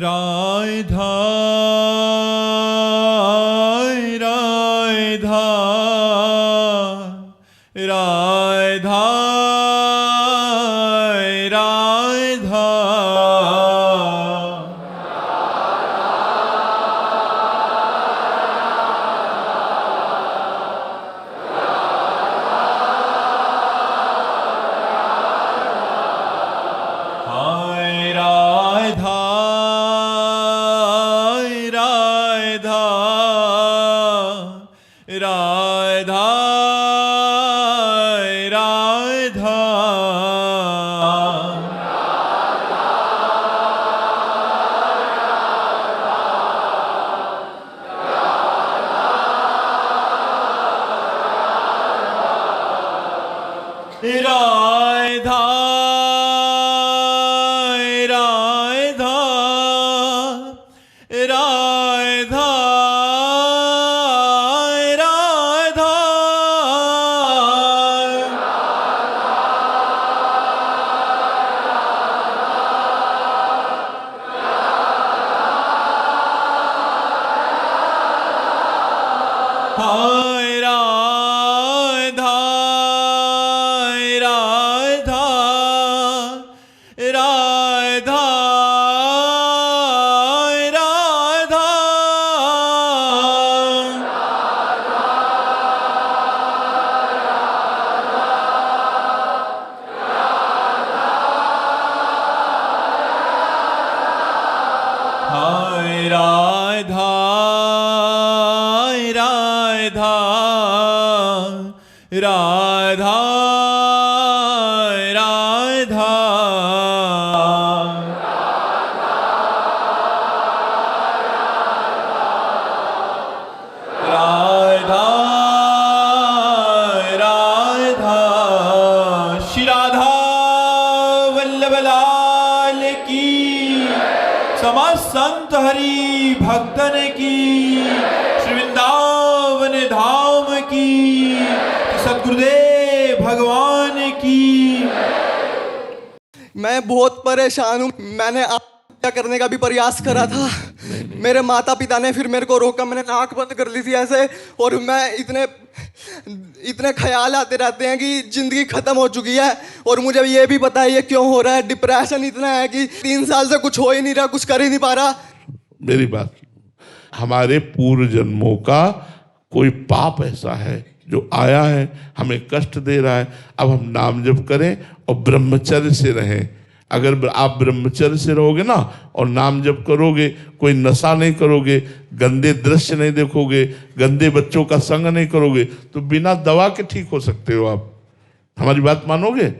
राधा राधा राधा राधा हाय राधा राधा राधा राधा राधा राधा हाय राधा राधा राधा राधा हाय राधा राधा राधा राधा राधा राधा श्री राधा वल्लभ लाल की, समस्त संत हरि भक्तन की, श्री वृंदावन धाम की, सद्गुरुदेव भगवान की। मैं बहुत परेशान हूँ। मैंने आत्महत्या करने का भी प्रयास करा था। मेरे माता पिता ने फिर मेरे को रोका। मैंने नाक बंद कर ली थी ऐसे, और मैं इतने ख्याल आते रहते हैं कि जिंदगी खत्म हो चुकी है। और मुझे ये भी पता है ये क्यों हो रहा है। डिप्रेशन इतना है कि 3 साल से कुछ हो ही नहीं रहा, कुछ कर ही नहीं पा रहा। मेरी बात, हमारे पूर्व जन्मों का कोई पाप ऐसा है जो आया है, हमें कष्ट दे रहा है। अब हम नाम जप करें और ब्रह्मचर्य से रहें। अगर आप ब्रह्मचर्य से रहोगे ना और नाम जप करोगे, कोई नशा नहीं करोगे, गंदे दृश्य नहीं देखोगे, गंदे बच्चों का संग नहीं करोगे, तो बिना दवा के ठीक हो सकते हो आप। हमारी बात मानोगे?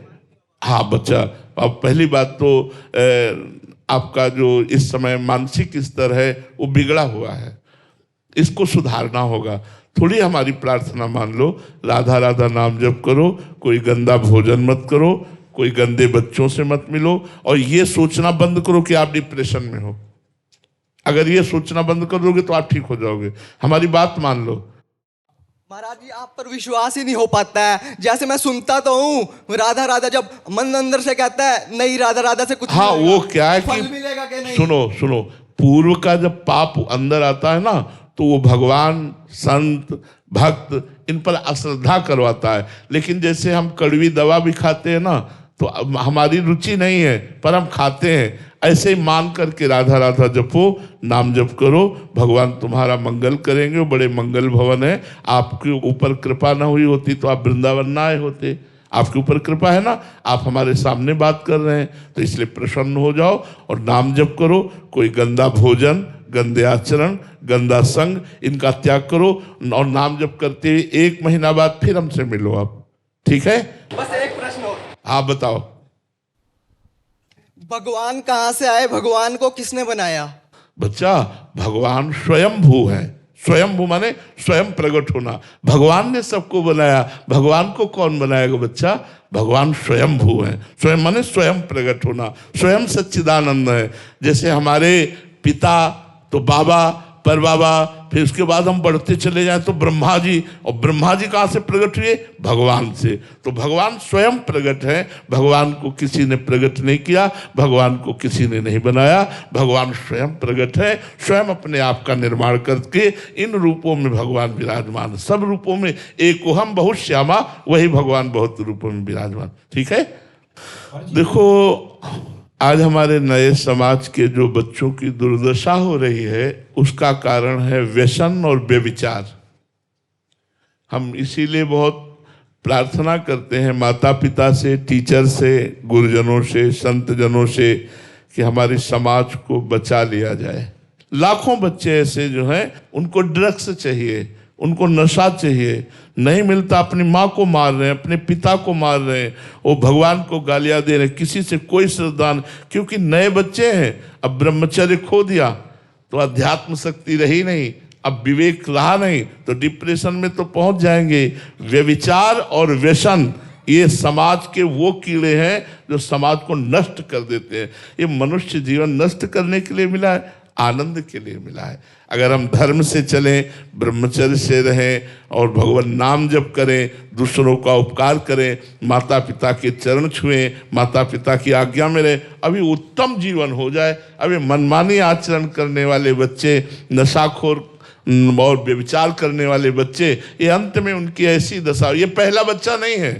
हाँ बच्चा, अब पहली बात तो आपका जो इस समय मानसिक स्तर है वो बिगड़ा हुआ है, इसको सुधारना होगा। थोड़ी हमारी प्रार्थना मान लो, राधा राधा नाम जप करो, कोई गंदा भोजन मत करो, कोई गंदे बच्चों से मत मिलो, और ये सोचना बंद करो कि आप डिप्रेशन में हो। अगर ये सोचना बंद कर दोगे तो आप ठीक हो जाओगे। हमारी बात मान लो। महाराज जी, आप पर विश्वास ही नहीं हो पाता है। जैसे मैं सुनता तो हूँ राधा राधा, जब मन अंदर से कहता है नहीं राधा राधा से कुछ हाँ, वो क्या है कि मिलेगा कि नहीं। सुनो, पूर्व का जब पाप अंदर आता है ना, तो वो भगवान, संत, भक्त इन पर अश्रद्धा करवाता है। लेकिन जैसे हम कड़वी दवा भी खाते हैं ना, तो हमारी रुचि नहीं है पर हम खाते हैं। ऐसे ही मान करके राधा राधा जपो, नाम जप करो, भगवान तुम्हारा मंगल करेंगे। वो बड़े मंगल भवन है। आपके ऊपर कृपा ना हुई होती तो आप वृंदावन ना आए होते। आपके ऊपर कृपा है ना, आप हमारे सामने बात कर रहे हैं, तो इसलिए प्रसन्न हो जाओ और नाम जप करो। कोई गंदा भोजन, गंदे आचरण, गंदा संग, इनका त्याग करो और नाम जप करते हुए 1 महीना बाद फिर हमसे मिलो आप, ठीक है? बस एक प्रश्न और। हाँ बताओ। भगवान कहाँ से आए? भगवान को किसने बनाया? बच्चा, भगवान स्वयंभू है। स्वयंभू माने स्वयं प्रकट होना। भगवान ने सबको बनाया, भगवान को कौन बनाएगा बच्चा? भगवान स्वयंभू है। स्वयं माने स्वयं प्रकट होना, स्वयं सच्चिदानंद है। जैसे हमारे पिता तो बाबा पर बाबा, फिर उसके बाद हम बढ़ते चले जाएं तो ब्रह्मा जी, और ब्रह्मा जी कहाँ से प्रकट हुए? भगवान से। तो भगवान स्वयं प्रकट है, भगवान को किसी ने प्रकट नहीं किया, भगवान को किसी ने नहीं बनाया, भगवान स्वयं प्रकट है, स्वयं अपने आप का निर्माण करके इन रूपों में भगवान विराजमान, सब रूपों में एकोहम बहुत श्यामा, वही भगवान बहुत रूपों में विराजमान। ठीक है। देखो आज हमारे नए समाज के जो बच्चों की दुर्दशा हो रही है उसका कारण है व्यसन और व्यभिचार। हम इसीलिए बहुत प्रार्थना करते हैं माता पिता से, टीचर से, गुरुजनों से, संतजनों से कि हमारी समाज को बचा लिया जाए। लाखों बच्चे ऐसे जो हैं उनको ड्रग्स चाहिए, उनको नशा चाहिए, नहीं मिलता अपनी माँ को मार रहे हैं, अपने पिता को मार रहे हैं, वो भगवान को गालियाँ दे रहे हैं, किसी से कोई श्रद्धा नहीं, क्योंकि नए बच्चे हैं। अब ब्रह्मचर्य खो दिया तो अध्यात्म शक्ति रही नहीं, अब विवेक रहा नहीं तो डिप्रेशन में तो पहुंच जाएंगे। व्यभिचार और व्यसन ये समाज के वो कीड़े हैं जो समाज को नष्ट कर देते हैं। ये मनुष्य जीवन नष्ट करने के लिए मिला है, आनंद के लिए मिला है। अगर हम धर्म से चलें, ब्रह्मचर्य से रहें और भगवान नाम जप करें, दूसरों का उपकार करें, माता पिता के चरण छुएं, माता पिता की आज्ञा में रहें, अभी उत्तम जीवन हो जाए। अभी मनमानी आचरण करने वाले बच्चे, नशाखोर और व्यभिचार करने वाले बच्चे, ये अंत में उनकी ऐसी दशा, ये पहला बच्चा नहीं है।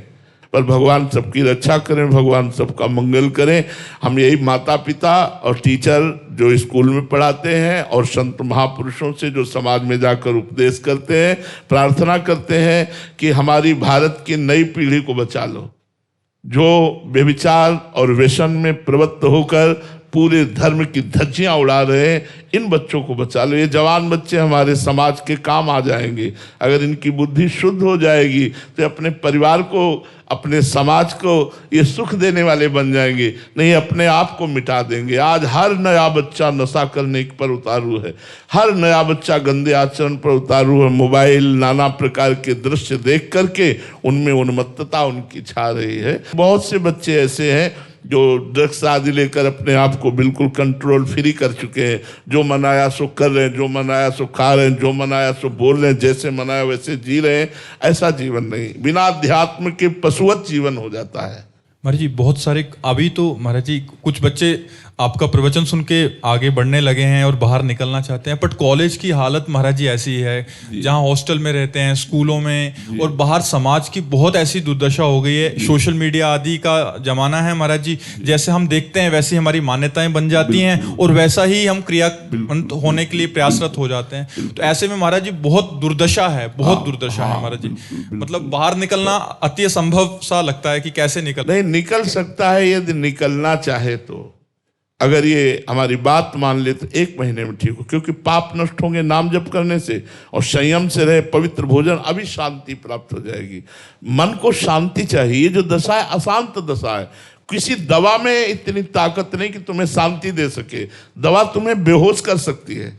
पर भगवान सबकी रक्षा करें, भगवान सबका मंगल करें। हम यही माता पिता और टीचर जो स्कूल में पढ़ाते हैं और संत महापुरुषों से जो समाज में जाकर उपदेश करते हैं, प्रार्थना करते हैं कि हमारी भारत की नई पीढ़ी को बचा लो, जो व्यभिचार और व्यसन में प्रवृत्त होकर पूरे धर्म की धज्जियां उड़ा रहे हैं, इन बच्चों को बचा लो। ये जवान बच्चे हमारे समाज के काम आ जाएंगे। अगर इनकी बुद्धि शुद्ध हो जाएगी तो अपने परिवार को, अपने समाज को ये सुख देने वाले बन जाएंगे, नहीं अपने आप को मिटा देंगे। आज हर नया बच्चा नशा करने पर उतारू है, हर नया बच्चा गंदे आचरण पर उतारू है। मोबाइल, नाना प्रकार के दृश्य देख करके उनमें उन्मत्तता उनकी छा रही है। बहुत से बच्चे ऐसे हैं जो ड्रग्स आदि लेकर अपने आप को बिल्कुल कंट्रोल फ्री कर चुके हैं। जो मनाया सो कर रहे हैं, जो मनाया सो खा रहे हैं, जो मनाया सो बोल रहे हैं, जैसे मनाया वैसे जी रहे हैं। ऐसा जीवन नहीं, बिना अध्यात्म के पशुवत जीवन हो जाता है। महाराज जी बहुत सारे अभी तो महाराज जी कुछ बच्चे आपका प्रवचन सुन के आगे बढ़ने लगे हैं और बाहर निकलना चाहते हैं, बट कॉलेज की हालत महाराज जी ऐसी है, जहां हॉस्टल में रहते हैं, स्कूलों में, और बाहर समाज की बहुत ऐसी दुर्दशा हो गई है। सोशल मीडिया आदि का जमाना है महाराज जी, जैसे हम देखते हैं वैसी हमारी मान्यताएं बन जाती हैं और वैसा ही हम क्रियान्वित होने के लिए प्रयासरत हो जाते हैं। तो ऐसे में महाराज जी बहुत दुर्दशा है, बहुत दुर्दशा है महाराज जी। मतलब बाहर निकलना अति असंभव सा लगता है कि कैसे निकल सकता है यदि निकलना चाहे तो। अगर ये हमारी बात मान ले तो 1 महीने में ठीक हो, क्योंकि पाप नष्ट होंगे नाम जप करने से, और संयम से रहे, पवित्र भोजन, अभी शांति प्राप्त हो जाएगी। मन को शांति चाहिए। ये जो दशा है अशांत दशा है। किसी दवा में इतनी ताकत नहीं कि तुम्हें शांति दे सके। दवा तुम्हें बेहोश कर सकती है,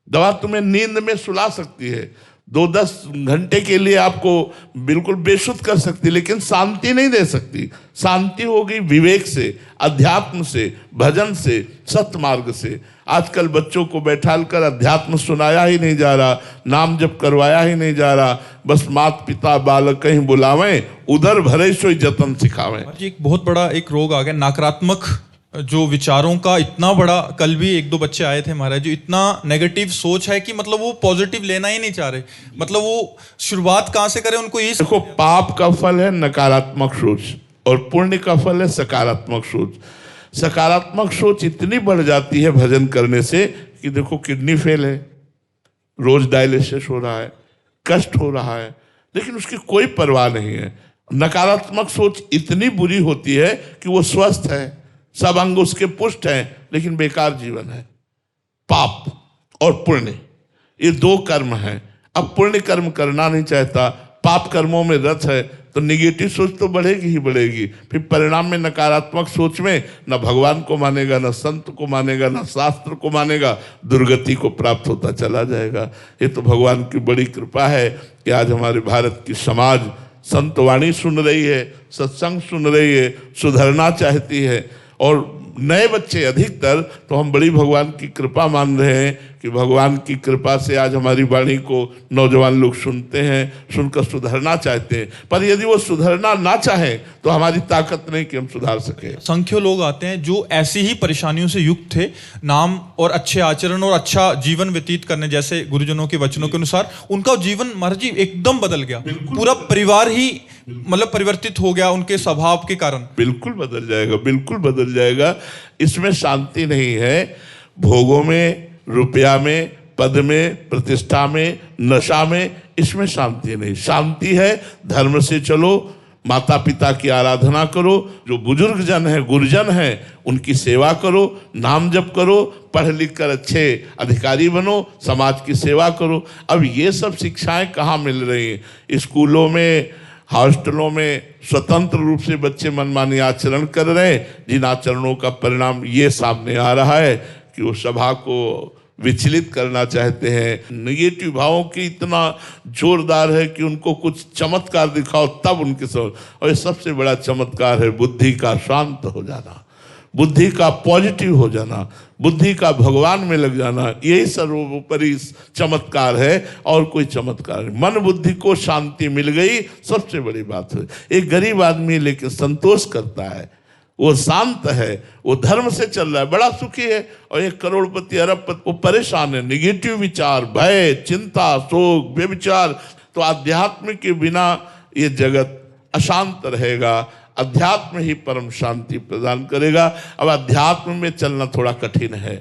दवा तुम्हें नींद में सुला सकती है, 2-10 घंटे के लिए आपको बिल्कुल बेसुध कर सकती, लेकिन शांति नहीं दे सकती। शांति होगी विवेक से, अध्यात्म से, भजन से, सत्मार्ग से। आजकल बच्चों को बैठालकर अध्यात्म सुनाया ही नहीं जा रहा, नाम जप करवाया ही नहीं जा रहा। बस माता पिता बालक कहीं बुलावें, उधर भरे सोई जतन सिखावें। एक बहुत बड़ा एक रोग आ गया, नकारात्मक जो विचारों का इतना बड़ा। कल भी 1-2 बच्चे आए थे महाराज जी, इतना नेगेटिव सोच है कि मतलब वो पॉजिटिव लेना ही नहीं चाह रहे। मतलब वो शुरुआत कहाँ से करें, उनको ये देखो, पाप का फल है नकारात्मक सोच और पुण्य का फल है सकारात्मक सोच। सकारात्मक सोच इतनी बढ़ जाती है भजन करने से कि देखो किडनी फेल है, रोज डायलिसिस हो रहा है, कष्ट हो रहा है, लेकिन उसकी कोई परवाह नहीं है। नकारात्मक सोच इतनी बुरी होती है कि वो स्वस्थ है, सब अंग उसके पुष्ट हैं, लेकिन बेकार जीवन है। पाप और पुण्य ये 2 कर्म हैं। अब पुण्य कर्म करना नहीं चाहता, पाप कर्मों में रत है, तो निगेटिव सोच तो बढ़ेगी ही बढ़ेगी। फिर परिणाम में नकारात्मक सोच में न भगवान को मानेगा, न संत को मानेगा, न शास्त्र को मानेगा, दुर्गति को प्राप्त होता चला जाएगा। ये तो भगवान की बड़ी कृपा है कि आज हमारे भारत की समाज संतवाणी सुन रही है, सत्संग सुन रही है, सुधरना चाहती है। और नए बच्चे अधिकतर तो हम बड़ी भगवान की कृपा मान रहे हैं कि भगवान की कृपा से आज हमारी वाणी को नौजवान लोग सुनते हैं, सुनकर सुधरना चाहते हैं। पर यदि वो सुधरना ना चाहें तो हमारी ताकत नहीं कि हम सुधार सके। संख्यों लोग आते हैं जो ऐसी ही परेशानियों से युक्त थे, नाम और अच्छे आचरण और अच्छा जीवन व्यतीत करने जैसे गुरुजनों के वचनों के अनुसार उनका जीवन महाराज जी एकदम बदल गया। पूरा परिवार ही मतलब परिवर्तित हो गया उनके स्वभाव के कारण। बिल्कुल बदल जाएगा, बिल्कुल बदल जाएगा। इसमें शांति नहीं है। भोगों में, रुपया में, पद में, प्रतिष्ठा में, नशा में, इसमें शांति नहीं। शांति है धर्म से चलो, माता पिता की आराधना करो, जो बुजुर्ग जन है, गुरुजन है, उनकी सेवा करो, नाम जप करो, पढ़ लिख कर अच्छे अधिकारी बनो, समाज की सेवा करो। अब ये सब शिक्षाएं कहाँ मिल रही हैं? स्कूलों में, हॉस्टलों में स्वतंत्र रूप से बच्चे मनमानी आचरण कर रहे हैं, जिन आचरणों का परिणाम ये सामने आ रहा है कि वो सभा को विचलित करना चाहते हैं। नेगेटिव भावों की इतना जोरदार है कि उनको कुछ चमत्कार दिखाओ तब उनके समझ। और ये सबसे बड़ा चमत्कार है बुद्धि का शांत हो जाना, बुद्धि का पॉजिटिव हो जाना, बुद्धि का भगवान में लग जाना। यही सर्वोपरि चमत्कार है और कोई चमत्कार नहीं। मन बुद्धि को शांति मिल गई, सबसे बड़ी बात है। एक गरीब आदमी लेकिन संतोष करता है, वो शांत है, वो धर्म से चल रहा है, बड़ा सुखी है। और एक करोड़पति, अरबपति वो परेशान है, निगेटिव विचार, भय, चिंता, शोक, व्यभिचार। तो अध्यात्म के बिना ये जगत अशांत रहेगा। अध्यात्म ही परम शांति प्रदान करेगा। अब अध्यात्म में चलना थोड़ा कठिन है,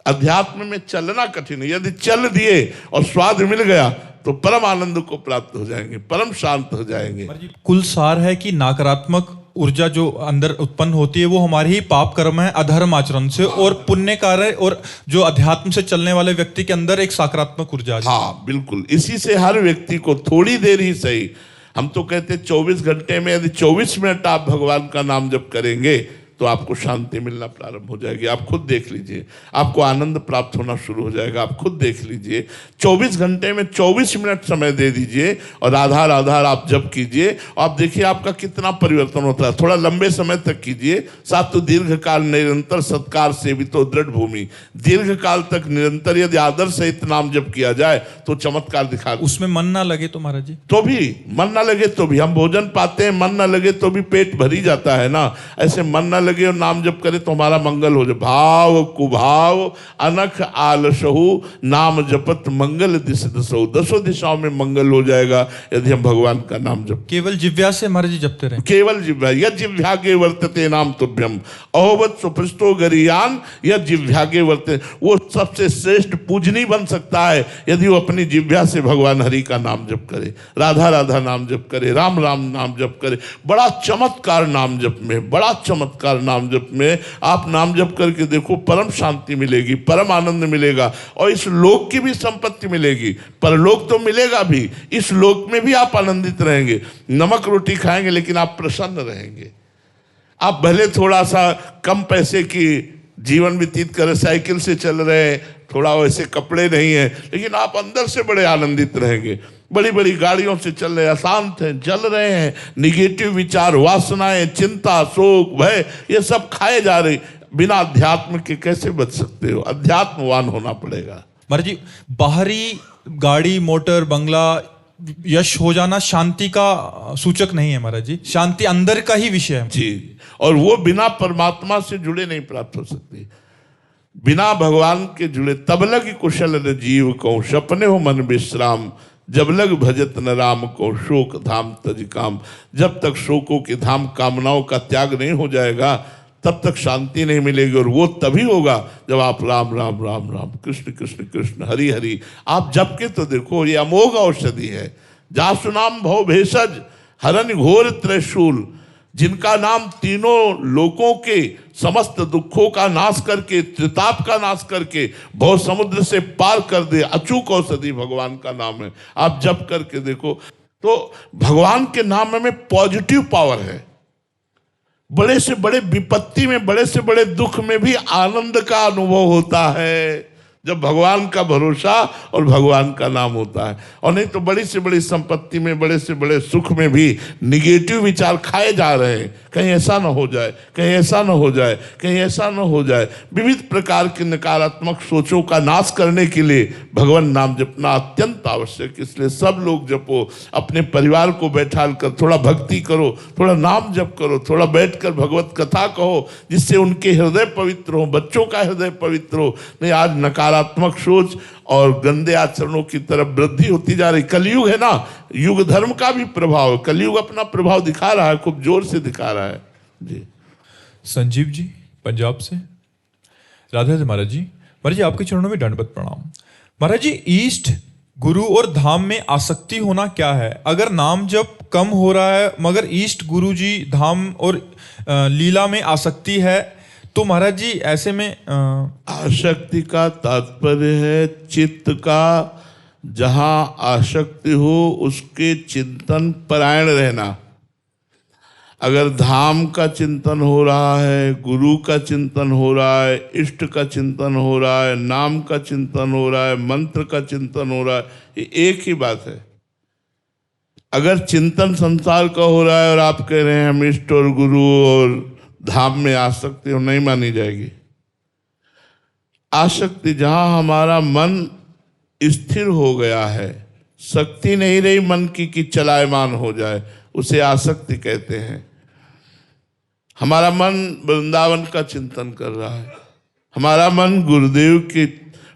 अध्यात्म में चलना कठिन है। यदि चल दिए और स्वाद मिल गया तो परम आनंद को प्राप्त हो जाएंगे, परम शांत हो जाएंगे। कुल सार है कि नकारात्मक ऊर्जा जो अंदर उत्पन्न होती है वो हमारे ही पाप कर्म है, अधर्म आचरण से, और पुण्य कार्य और जो अध्यात्म से चलने वाले व्यक्ति के अंदर एक सकारात्मक ऊर्जा है। हाँ बिल्कुल, इसी से हर व्यक्ति को थोड़ी देर ही सही, हम तो कहते 24 घंटे में यदि 24 मिनट आप भगवान का नाम जप करेंगे तो आपको शांति मिलना प्रारंभ हो जाएगी। आप खुद देख लीजिए, आपको आनंद प्राप्त होना शुरू हो जाएगा। आप खुद देख लीजिए, 24 घंटे में 24 मिनट समय दे दीजिए और आधार आप जप कीजिए। आप देखिए आपका कितना परिवर्तन होता है। थोड़ा लंबे समय तक कीजिए। साथ तो दीर्घ काल निरंतर सत्कार सेवितो दृढ़ भूमि, दीर्घ काल तक निरंतर यदि आदर सहित नाम जप किया जाए तो चमत्कार दिखा। उसमें मन ना लगे तो महाराज जी, तो भी मन ना लगे तो भी हम भोजन पाते हैं, मन ना लगे तो भी पेट भरी जाता है ना। ऐसे मन ना लगे और नाम जप करे तो हमारा मंगल हो जाए। भाव कुभाव अनख आलसहु नाम जपत मंगल दिश दसो, दसों दिशाओं में मंगल हो जाएगा यदि हम भगवान का नाम जप। केवल जिह्वा से महाराज जी जपते रहे, केवल जिह्वा, यद जिह्वागे वर्तते नाम तुभ्यम अहोवत सुपृष्टो गरियान, यद जिह्वागे वर्तते। वो सबसे श्रेष्ठ पूजनी बन सकता है यदि वो अपनी जिह्वा से भगवान हरि का नाम जप करे, राधा राधा नाम जप करे, राम राम नाम जप करे। बड़ा चमत्कार नाम जप में, बड़ा चमत्कार नाम जप में। आप नाम जप करके देखो, परम शांति मिलेगी, परम आनंद मिलेगा और इस लोक की भी संपत्ति मिलेगी। परलोक तो मिलेगा भी, इस लोक में भी आप आनंदित रहेंगे। नमक रोटी खाएंगे लेकिन आप प्रसन्न रहेंगे। आप भले थोड़ा सा कम पैसे की जीवन व्यतीत करें, साइकिल से चल रहे हैं, थोड़ा वैसे कपड़े नहीं है, लेकिन आप अंदर से बड़े आनंदित रहेंगे। बड़ी बड़ी गाड़ियों से चल रहे, अशांत हैं, जल रहे हैं, निगेटिव विचार, वासनाएं, चिंता, शोक, भय, ये सब खाए जा रहे। बिना अध्यात्म के कैसे बच सकते हो? अध्यात्मवान होना पड़ेगा। महाराज जी, बाहरी गाड़ी, मोटर, बंगला, यश हो जाना शांति का सूचक नहीं है महाराज जी। शांति अंदर का ही विषय है जी, और वो बिना परमात्मा से जुड़े नहीं प्राप्त हो सकती। बिना भगवान के जुड़े तब लग कुशल न जीव को, सपने हो मन विश्राम, जब लग भजत न राम को, शोक धाम तज काम। जब तक शोकों के धाम कामनाओं का त्याग नहीं हो जाएगा तब तक शांति नहीं मिलेगी। और वो तभी होगा जब आप राम राम राम राम, कृष्ण कृष्ण कृष्ण, हरि हरि आप जप के तो देखो। ये अमोघ औषधि है। जासु नाम भव भेषज हरन घोर त्रिशूल, जिनका नाम तीनों लोकों के समस्त दुखों का नाश करके, त्रिताप का नाश करके भव समुद्र से पार कर दे, अचूक औषधि भगवान का नाम है। आप जप करके देखो तो भगवान के नाम में पॉजिटिव पावर है। बड़े से बड़े विपत्ति में, बड़े से बड़े दुख में भी आनंद का अनुभव होता है। जब भगवान का भरोसा और भगवान का नाम होता है। और नहीं तो बड़ी से बड़ी संपत्ति में, बड़े से बड़े सुख में भी निगेटिव विचार खाए जा रहे हैं। कहीं ऐसा ना हो जाए, कहीं ऐसा ना हो जाए, कहीं ऐसा ना हो जाए। विविध प्रकार की नकारात्मक सोचों का नाश करने के लिए भगवान नाम जपना अत्यंत आवश्यक। इसलिए सब लोग जपो, अपने परिवार को बैठाल कर थोड़ा भक्ति करो, थोड़ा नाम जप करो, थोड़ा बैठकर भगवत कथा कहो, जिससे उनके हृदय पवित्र हो, बच्चों का हृदय पवित्र हो। नहीं आज नकारात्मक सोच और गंदे आचरणों की तरफ वृद्धि होती जा रही। कलयुग है ना, युग धर्म का भी प्रभाव, कलयुग अपना प्रभाव दिखा रहा है, खूब जोर से दिखा रहा है जी। संजीव जी पंजाब से। राधे राधे महाराज जी। महाराज जी आपके चरणों में दंडवत प्रणाम। महाराज जी ईष्ट गुरु और धाम में आसक्ति होना क्या है? अगर नाम जब कम हो रहा है मगर ईष्ट गुरु जी धाम और लीला में आसक्ति है तो महाराज जी ऐसे में आसक्ति का तात्पर्य है चित्त का जहां आसक्ति हो उसके चिंतन परायण रहना। अगर धाम का चिंतन हो रहा है, गुरु का चिंतन हो रहा है, इष्ट का चिंतन हो रहा है, नाम का चिंतन हो रहा है, मंत्र का चिंतन हो रहा है, ये एक ही बात है। अगर चिंतन संसार का हो रहा है और आप कह रहे हैं हम इष्ट और गुरु और धाम में आसक्ति हो, नहीं मानी जाएगी। आसक्ति जहां हमारा मन स्थिर हो गया है, शक्ति नहीं रही मन की कि चलायमान हो जाए, उसे आसक्ति कहते हैं। हमारा मन वृंदावन का चिंतन कर रहा है, हमारा मन गुरुदेव की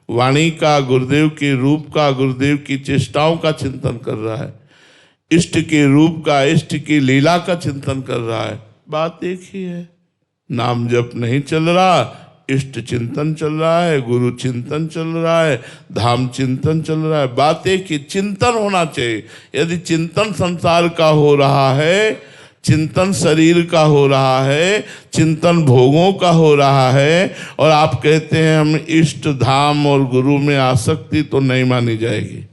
वाणी का, गुरुदेव के रूप का, गुरुदेव की चेष्टाओं का चिंतन कर रहा है, इष्ट के रूप का, इष्ट की लीला का चिंतन कर रहा है। बात एक ही है। नाम जप नहीं चल रहा, इष्ट चिंतन चल रहा है, गुरु चिंतन चल रहा है, धाम चिंतन चल रहा है। बात एक ही, चिंतन होना चाहिए। यदि चिंतन संसार का हो रहा है, चिंतन शरीर का हो रहा है, चिंतन भोगों का हो रहा है और आप कहते हैं हम इष्ट धाम और गुरु में आसक्ति, तो नहीं मानी जाएगी।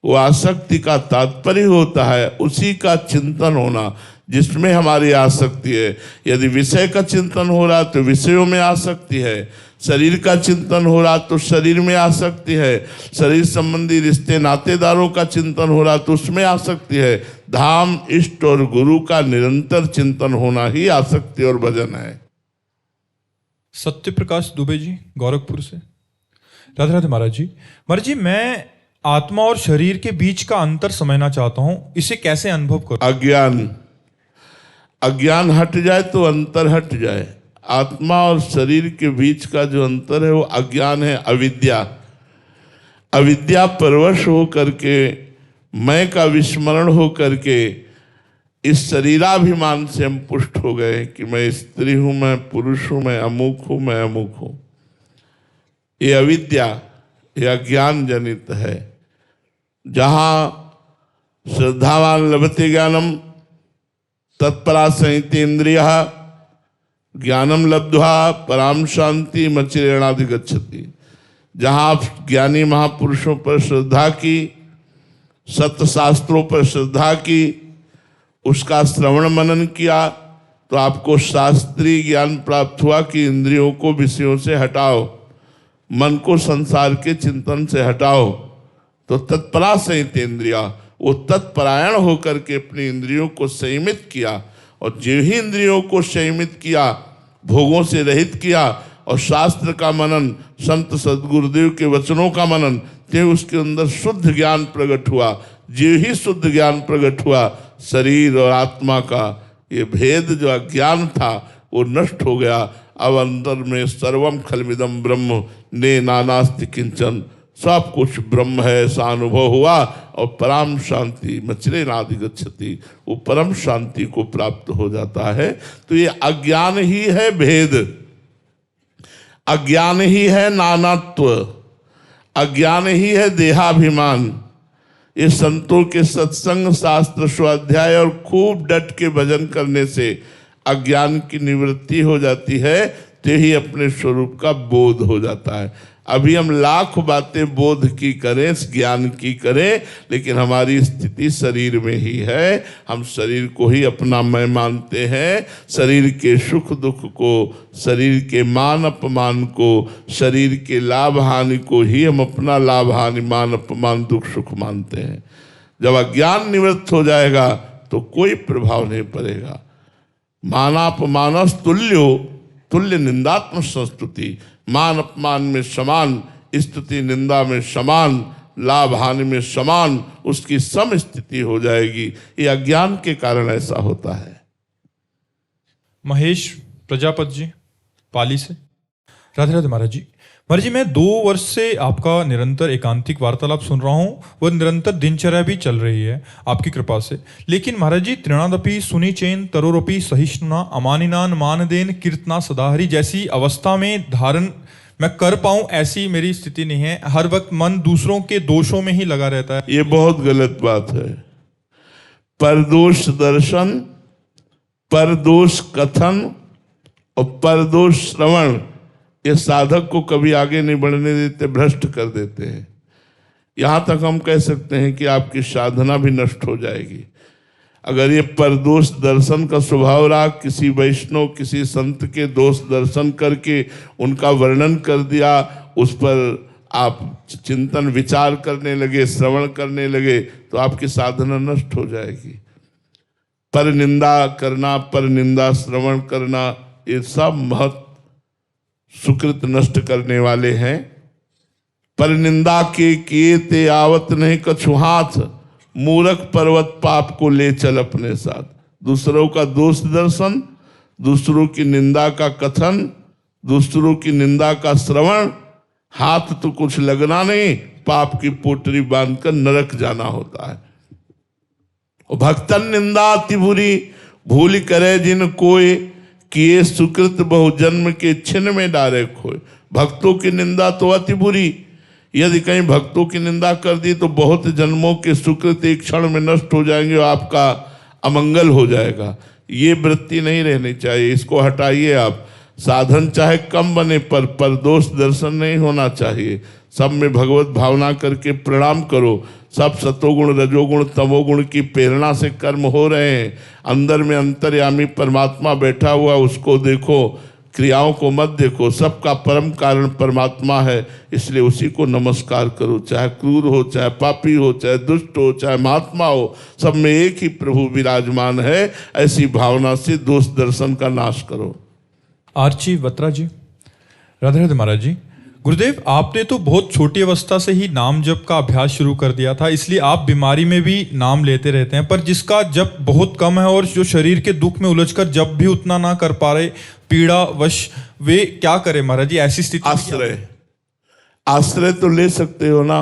वो आसक्ति का तात्पर्य होता है उसी का चिंतन होना जिसमें हमारी आसक्ति है। यदि विषय का चिंतन हो रहा तो विषयों में आसक्ति है, शरीर का चिंतन हो रहा तो शरीर में आसक्ति है, शरीर संबंधी रिश्ते नातेदारों का चिंतन हो रहा तो उसमें आसक्ति है। धाम, इष्ट और गुरु का निरंतर चिंतन होना ही आसक्ति और भजन है। सत्य प्रकाश दुबे जी गोरखपुर से। राधे राधे महाराज जी। महाराज जी मैं आत्मा और शरीर के बीच का अंतर समझना चाहता हूं, इसे कैसे अनुभव करूं? अज्ञान हट जाए तो अंतर हट जाए। आत्मा और शरीर के बीच का जो अंतर है वो अज्ञान है, अविद्या। अविद्या परवश हो करके, मैं का विस्मरण हो करके इस शरीराभिमान से हम पुष्ट हो गए कि मैं स्त्री हूं, मैं पुरुष हूं, मैं अमुक हूं, मैं अमुक हूं। ये अविद्या, ये अज्ञान जनित है। जहां श्रद्धावान लभते ज्ञानम तत्परा संहितेन्द्रिय ज्ञानम लब्ध्वा पराम शांति मचिरेणाधिगच्छति। जहाँ आप ज्ञानी महापुरुषों पर श्रद्धा की, सत्य शास्त्रों पर श्रद्धा की, उसका श्रवण मनन किया तो आपको शास्त्रीय ज्ञान प्राप्त हुआ कि इंद्रियों को विषयों से हटाओ, मन को संसार के चिंतन से हटाओ। तो तत्परा संहितेन्द्रिया, वो तत्परायण होकर के अपनी इंद्रियों को संयमित किया और जो ही इंद्रियों को संयमित किया, भोगों से रहित किया और शास्त्र का मनन, संत सद्गुरुदेव के वचनों का मनन, तो उसके अंदर शुद्ध ज्ञान प्रकट हुआ। जो ही शुद्ध ज्ञान प्रकट हुआ, शरीर और आत्मा का ये भेद जो अज्ञान था वो नष्ट हो गया। अब अंदर में सर्वम खलमिदम ब्रह्म ने नानास्ति किंचन, सब कुछ ब्रह्म है, ऐसा अनुभव हुआ और परम शांति मचिरेणाधिगच्छति, वो परम शांति को प्राप्त हो जाता है। तो ये अज्ञान ही है भेद, अज्ञान ही है नानात्व, अज्ञान ही है देहाभिमान। ये संतों के सत्संग, शास्त्र, स्वाध्याय और खूब डट के भजन करने से अज्ञान की निवृत्ति हो जाती है, तो ही अपने स्वरूप का बोध हो जाता है। अभी हम लाख बातें बोध की करें, ज्ञान की करें, लेकिन हमारी स्थिति शरीर में ही है। हम शरीर को ही अपना मैं मानते हैं। शरीर के सुख दुख को, शरीर के मान अपमान को, शरीर के लाभ हानि को ही हम अपना लाभ हानि, मान अपमान, दुख सुख मानते हैं। जब अज्ञान निवृत्त हो जाएगा तो कोई प्रभाव नहीं पड़ेगा। मानापमानस तुल्यो, तुल्य निंदात्म संस्तुति। मान अपमान में समान, स्तुति निंदा में समान, लाभ हानि में समान, उसकी सम स्थिति हो जाएगी। ये अज्ञान के कारण ऐसा होता है। महेश प्रजापति जी पाली से। राधे राधे महाराज जी। महाराज जी, मैं 2 वर्ष से आपका निरंतर एकांतिक वार्तालाप सुन रहा हूँ। वह निरंतर दिनचर्या भी चल रही है आपकी कृपा से। लेकिन महाराज जी, तृणादपि सुनिचेन तरोरपि सहिष्णुना अमानिनान मानदेन कीर्तना सदाहरी जैसी अवस्था में धारण मैं कर पाऊं, ऐसी मेरी स्थिति नहीं है। हर वक्त मन दूसरों के दोषों में ही लगा रहता है। ये बहुत गलत बात है। परदोष दर्शन, परदोष कथन और परदोष श्रवण ये साधक को कभी आगे नहीं बढ़ने देते, भ्रष्ट कर देते हैं। यहाँ तक हम कह सकते हैं कि आपकी साधना भी नष्ट हो जाएगी। अगर ये परदोष दर्शन का स्वभाव रहा, किसी वैष्णव, किसी संत के दोष दर्शन करके उनका वर्णन कर दिया, उस पर आप चिंतन विचार करने लगे, श्रवण करने लगे, तो आपकी साधना नष्ट हो जाएगी। पर निंदा करना, पर निंदा श्रवण करना, ये सब महत् सुकृत नष्ट करने वाले हैं। पर निंदा के किए ते आवत नहीं कछु हाथ, मूरख पर्वत पाप को ले चल अपने साथ। दूसरों का दोष दर्शन, दूसरों की निंदा का कथन, दूसरों की निंदा का श्रवण, हाथ तो कुछ लगना नहीं, पाप की पोटरी बांधकर नरक जाना होता है। भक्तन निंदा अति बुरी, भूल करे जिन कोय, किए सुकृत बहु जन्म के छिन्न में डारे खोए। भक्तों की निंदा तो अति बुरी, यदि कहीं भक्तों की निंदा कर दी तो बहुत जन्मों के सुकृत एक क्षण में नष्ट हो जाएंगे और आपका अमंगल हो जाएगा। ये वृत्ति नहीं रहनी चाहिए, इसको हटाइए आप। साधन चाहे कम बने पर दोष दर्शन नहीं होना चाहिए। सब में भगवत भावना करके प्रणाम करो। सब सतोगुण रजोगुण तमोगुण की प्रेरणा से कर्म हो रहे हैं। अंदर में अंतर्यामी परमात्मा बैठा हुआ, उसको देखो, क्रियाओं को मत देखो। सबका परम कारण परमात्मा है, इसलिए उसी को नमस्कार करो। चाहे क्रूर हो, चाहे पापी हो, चाहे दुष्ट हो, चाहे महात्मा हो, सब में एक ही प्रभु विराजमान है। ऐसी भावना से दोष दर्शन का नाश करो। आर्ची बत्रा जी। राधे राधे महाराज जी। गुरुदेव, आपने तो बहुत छोटी अवस्था से ही नाम जप का अभ्यास शुरू कर दिया था, इसलिए आप बीमारी में भी नाम लेते रहते हैं। पर जिसका जप बहुत कम है और जो शरीर के दुख में उलझकर जप भी उतना ना कर पा रहे, पीड़ा वश, वे क्या करें महाराज जी ऐसी स्थिति? आश्रय तो ले सकते हो ना।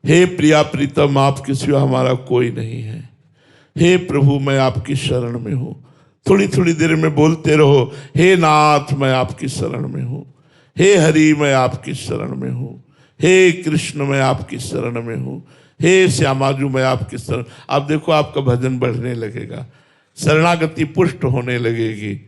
हे प्रिया प्रीतम, आपके सिवा हमारा कोई नहीं है। हे प्रभु, मैं आपकी शरण में हूँ। थोड़ी थोड़ी देर में बोलते रहो, हे नाथ मैं आपकी शरण में हूँ। हे हरि मैं आपकी शरण में हूँ। हे कृष्ण मैं आपकी शरण में हूँ। हे श्यामाजू मैं आपकी शरण। आप देखो, आपका भजन बढ़ने लगेगा, शरणागति पुष्ट होने लगेगी।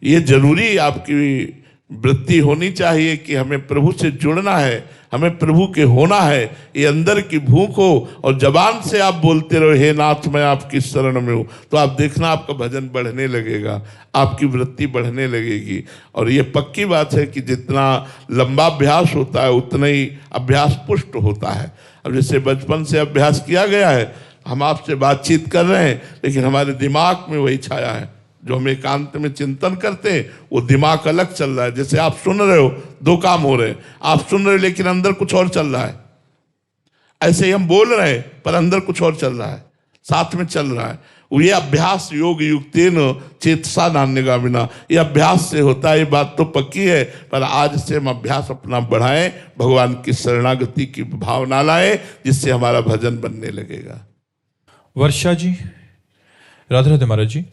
ये जरूरी आपकी वृत्ति होनी चाहिए कि हमें प्रभु से जुड़ना है, हमें प्रभु के होना है। ये अंदर की भूख हो और जबान से आप बोलते रहो, हे नाथ मैं आपकी शरण में हूँ, तो आप देखना आपका भजन बढ़ने लगेगा, आपकी वृत्ति बढ़ने लगेगी। और ये पक्की बात है कि जितना लंबा अभ्यास होता है उतना ही अभ्यास पुष्ट होता है। अब जैसे बचपन से अभ्यास किया गया है, हम आपसे बातचीत कर रहे हैं, लेकिन हमारे दिमाग में वही छाया है। जो हम एकांत में चिंतन करते हैं वो दिमाग अलग चल रहा है। जैसे आप सुन रहे हो, 2 काम हो रहे हैं। आप सुन रहे हो लेकिन अंदर कुछ और चल रहा है। ऐसे ही हम बोल रहे हैं पर अंदर कुछ और चल रहा है, साथ में चल रहा है। ये अभ्यास योग युक्तेन चेतसा नान्यगामिना, ये अभ्यास से होता है। ये बात तो पक्की है, पर आज से हम अभ्यास अपना बढ़ाएं, भगवान की शरणागति की भावना लाएं, जिससे हमारा भजन बनने लगेगा। वर्षा जी। राधे राधे महाराज जी।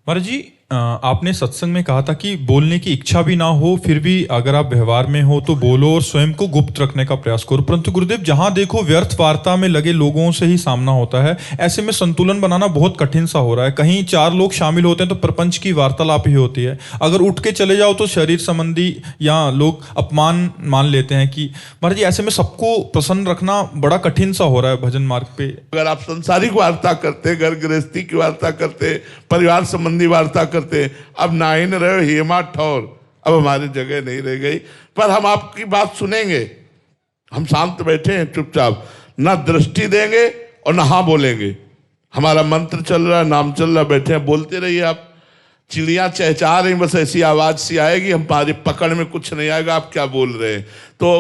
महाराज जी, आपने सत्संग में कहा था कि बोलने की इच्छा भी ना हो, फिर भी अगर आप व्यवहार में हो तो बोलो और स्वयं को गुप्त रखने का प्रयास करो। परंतु गुरुदेव, जहां देखो व्यर्थ वार्ता में लगे लोगों से ही सामना होता है। ऐसे में संतुलन बनाना बहुत कठिन सा हो रहा है। कहीं 4 लोग शामिल होते हैं तो प्रपंच की वार्तालाप ही होती है। अगर उठ के चले जाओ तो शरीर संबंधी या लोग अपमान मान लेते हैं कि महाराज जी, ऐसे में सबको प्रसन्न रखना बड़ा कठिन सा हो रहा है भजन मार्ग पे। अगर आप सांसारिक वार्ता करते, घर गृहस्थी की वार्ता करते, परिवार संबंधी वार्ता करते, अब नाइन रहे हेमा ठौर, अब हमारी जगह नहीं रह गई। पर हम आपकी बात सुनेंगे, हम शांत बैठे हैं चुपचाप, ना दृष्टि देंगे और ना हाँ बोलेंगे। हमारा मंत्र चल रहा है, नाम चल रहा है, बैठे हैं, बोलते रहिए आप। चिड़ियाँ चहचहा रही, बस ऐसी आवाज सी आएगी, हमारी पकड़ में कुछ नहीं आएगा आप क्या बोल रहे हैं। तो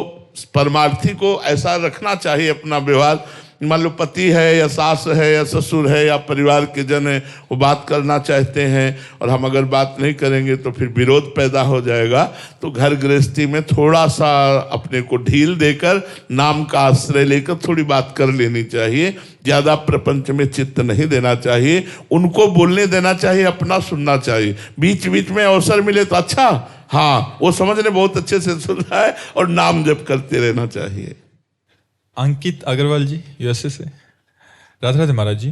परमार्थी को ऐसा रखना चाहिए अपना व्यवहार। मान लो पति है या सास है या ससुर है या परिवार के जन है, वो बात करना चाहते हैं और हम अगर बात नहीं करेंगे तो फिर विरोध पैदा हो जाएगा। तो घर गृहस्थी में थोड़ा सा अपने को ढील देकर, नाम का आश्रय लेकर थोड़ी बात कर लेनी चाहिए। ज़्यादा प्रपंच में चित्त नहीं देना चाहिए, उनको बोलने देना चाहिए, अपना सुनना चाहिए। बीच बीच में अवसर मिले तो अच्छा, हाँ वो समझने बहुत अच्छे से सुन रहा है, और नाम जप करते रहना चाहिए। अंकित अग्रवाल जी, यूएसए से। राधे राधे महाराज जी।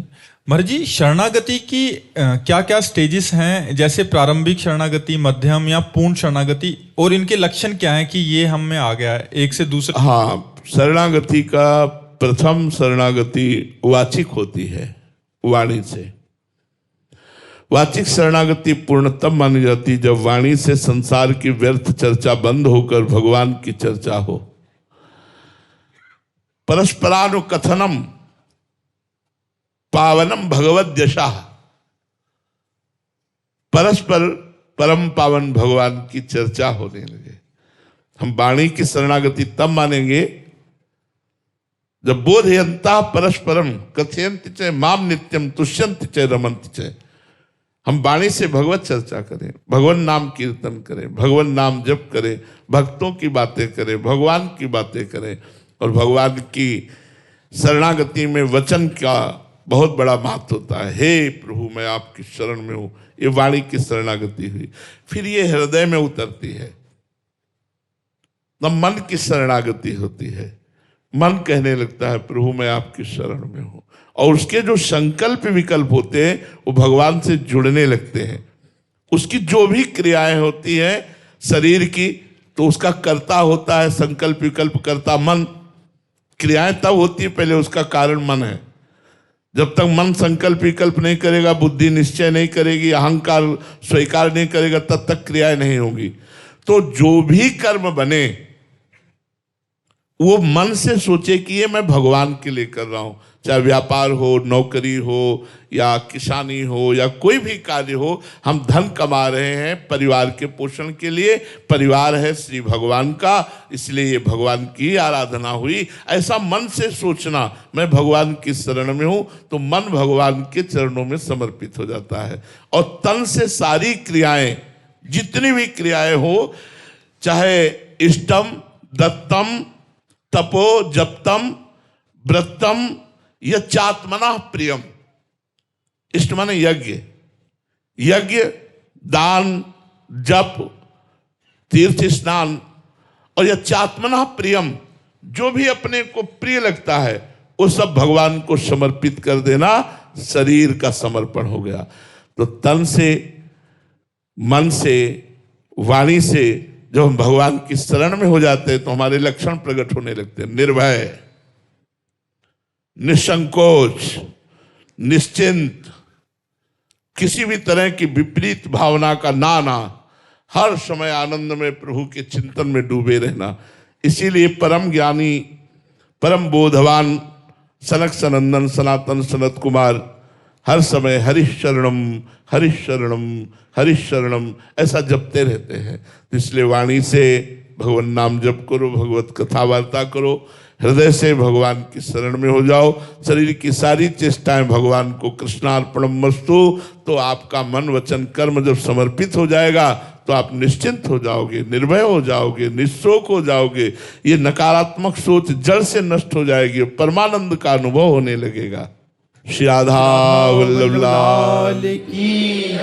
महाराज जी, शरणागति की क्या क्या स्टेजेस हैं? जैसे प्रारंभिक शरणागति, मध्यम या पूर्ण शरणागति, और इनके लक्षण क्या हैं कि ये हम में आ गया है एक से दूसरे? हाँ, शरणागति का प्रथम शरणागति वाचिक होती है, वाणी से। वाचिक शरणागति पूर्णतम मानी जाती जब वाणी से संसार की व्यर्थ चर्चा बंद होकर भगवान की चर्चा हो। परस्परानुकथनम पावनम भगवद यशा, परस्पर परम पावन भगवान की चर्चा होने लगे। हम वाणी की शरणागति तब मानेंगे जब बोधयंता परस्परम कथयंति च माम नित्यम तुष्यंति च रमन्ति च। हम वाणी से भगवत चर्चा करें, भगवान नाम कीर्तन करें, भगवान नाम जप करें, भक्तों की बातें करें, भगवान की बातें करें। और भगवान की शरणागति में वचन का बहुत बड़ा महत्व होता है। हे प्रभु, मैं आपकी शरण में हूं, ये वाणी की शरणागति हुई। फिर ये हृदय में उतरती है, तब मन की शरणागति होती है। मन कहने लगता है प्रभु मैं आपकी शरण में हूं, और उसके जो संकल्प विकल्प होते हैं वो भगवान से जुड़ने लगते हैं। उसकी जो भी क्रियाएं होती हैं शरीर की, तो उसका कर्ता होता है संकल्प विकल्प करता मन। क्रियाएं तब होती है, पहले उसका कारण मन है। जब तक मन संकल्प विकल्प नहीं करेगा, बुद्धि निश्चय नहीं करेगी, अहंकार स्वीकार नहीं करेगा, तब तक क्रियाएं नहीं होंगी। तो जो भी कर्म बने वो मन से सोचे कि ये मैं भगवान के लिए कर रहा हूं। चाहे व्यापार हो, नौकरी हो, या किसानी हो, या कोई भी कार्य हो, हम धन कमा रहे हैं परिवार के पोषण के लिए। परिवार है श्री भगवान का, इसलिए ये भगवान की आराधना हुई। ऐसा मन से सोचना, मैं भगवान की शरण में हूं, तो मन भगवान के चरणों में समर्पित हो जाता है। और तन से सारी क्रियाएं, जितनी भी क्रियाएं हो, चाहे इष्टम दत्तम तपो जप्तम व्रतम यच्चात्मना प्रियम। इष्ट माने यज्ञ, यज्ञ, दान, जप, तीर्थ स्नान, और यच्चात्मना प्रियम, जो भी अपने को प्रिय लगता है वो सब भगवान को समर्पित कर देना शरीर का समर्पण हो गया। तो तन से, मन से, वाणी से जब हम भगवान की शरण में हो जाते हैं तो हमारे लक्षण प्रकट होने लगते हैं। निर्भय, निसंकोच, निश्चिंत, किसी भी तरह की विपरीत भावना का ना आना, हर समय आनंद में प्रभु के चिंतन में डूबे रहना। इसीलिए परम ज्ञानी, परम बोधवान सनक सनंदन सनातन सनत कुमार हर समय हरिशरणम हरिशरणम हरिशरणम ऐसा जपते रहते हैं। इसलिए वाणी से भगवान नाम जप करो, भगवत कथा वार्ता करो, हृदय से भगवान की शरण में हो जाओ। शरीर की सारी चेष्टाएं भगवान को कृष्णार्पणमस्तु। तो आपका मन वचन कर्म जब समर्पित हो जाएगा तो आप निश्चिंत हो जाओगे, निर्भय हो जाओगे, निःशोक हो जाओगे। ये नकारात्मक सोच जड़ से नष्ट हो जाएगी, परमानंद का अनुभव होने लगेगा। श्री राधा वल्लभ लाल की।